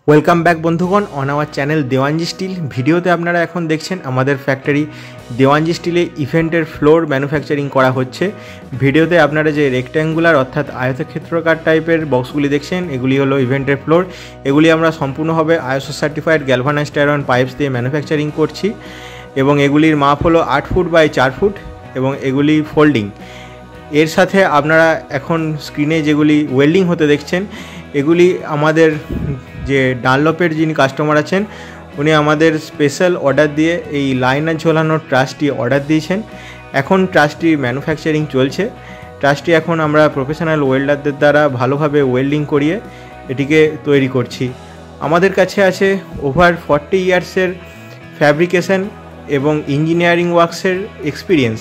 Welcome back বন্ধুগণ on our channel Dewanji steel. ভিডিওতে আপনারা এখন দেখছেন আমাদের ফ্যাক্টরি দেওয়ানজি স্টিলে ইভেন্টের ফ্লোর ম্যানুফ্যাকচারিং করা হচ্ছে। ভিডিওতে আপনারা যে রেক্ট্যাঙ্গুলার অর্থাৎ আয়তক্ষেত্রাকার টাইপের বক্সগুলি দেখছেন এগুলি হলো ইভেন্টের ফ্লোর। এগুলি আমরা সম্পূর্ণভাবে ISO certified galvanized iron pipes দিয়ে ম্যানুফ্যাকচারিং করছি এবং এগুলির মাপ হলো 8 ফুট বাই 4 ফুট এবং এগুলি ফোল্ডিং। এর সাথে আপনারা এখন স্ক্রিনে যেগুলি ওয়েল্ডিং হতে দেখছেন এগুলি আমাদের যে ডানলপের যিনি কাস্টমার আছেন উনি আমাদের স্পেশাল অর্ডার দিয়ে এই লাইনার ঝোলানোর ট্রাসটি অর্ডার দিয়েছেন। এখন ট্রাসটি ম্যানুফ্যাকচারিং চলছে। ট্রাসটি এখন আমরা প্রফেশনাল ওয়েল্ডারদের দ্বারা ভালোভাবে ওয়েল্ডিং করিয়ে এটিকে তৈরি করছি। আমাদের কাছে আছে ওভার 40 ইয়ার্সের ফ্যাব্রিকেশন এবং ইঞ্জিনিয়ারিং ওয়ার্কসের এক্সপিরিয়েন্স।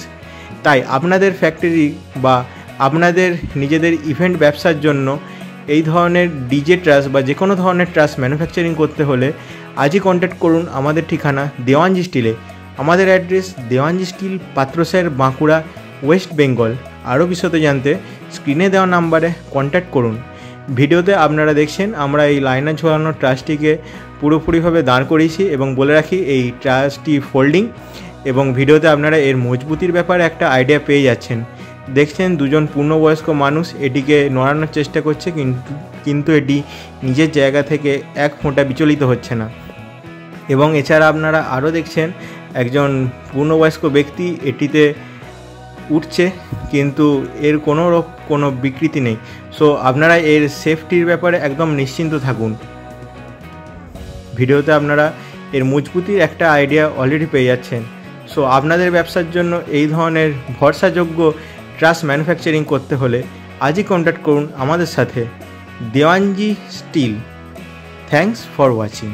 তাই আপনাদের ফ্যাক্টরি বা আপনাদের নিজেদের ইভেন্ট ব্যবসার জন্য এই ধরনের ডিজে ট্রাস বা যে কোনো ধরনের ট্রাস ম্যানুফ্যাকচারিং করতে হলে আজই কন্ট্যাক্ট করুন আমাদের ঠিকানা দেওয়ানজি স্টিলে। আমাদের address Dewanji steel, Patrasayer, Bankura, West Bengal. আরও বিশদে জানতে স্ক্রিনে দেওয়া নাম্বারে কন্ট্যাক্ট করুন। ভিডিওতে আপনারা দেখছেন আমরা এই লাইনার ঝোলানোর ট্রাসটিকে পুরোপুরিভাবে দাঁড় করিয়েছি এবং বলে রাখি এই ট্রাসটি ফোল্ডিং এবং ভিডিওতে আপনারা এর মজবুতির ব্যাপারে একটা আইডিয়া পেয়ে যাচ্ছেন। দেখছেন দুজন পূর্ণবয়স্ক মানুষ এটিকে নড়ানোর চেষ্টা করছে কিন্তু এটি নিজের জায়গা থেকে এক ফোঁটা বিচলিত হচ্ছে না। এবং এছাড়া আপনারা আরও দেখছেন একজন পূর্ণবয়স্ক ব্যক্তি এটিতে উঠছে কিন্তু এর কোনো বিকৃতি নেই। সো আপনারা এর সেফটির ব্যাপারে একদম নিশ্চিন্ত থাকুন। ভিডিওতে আপনারা এর মজবুতির একটা আইডিয়া অলরেডি পেয়ে যাচ্ছেন। সো আপনাদের ব্যবসার জন্য এই ধরনের ভরসাযোগ্য ট্রাস ম্যানুফ্যাকচারিং করতে হলে আজই কন্ট্যাক্ট করুন আমাদের সাথে Dewanji steel. Thanks for watching.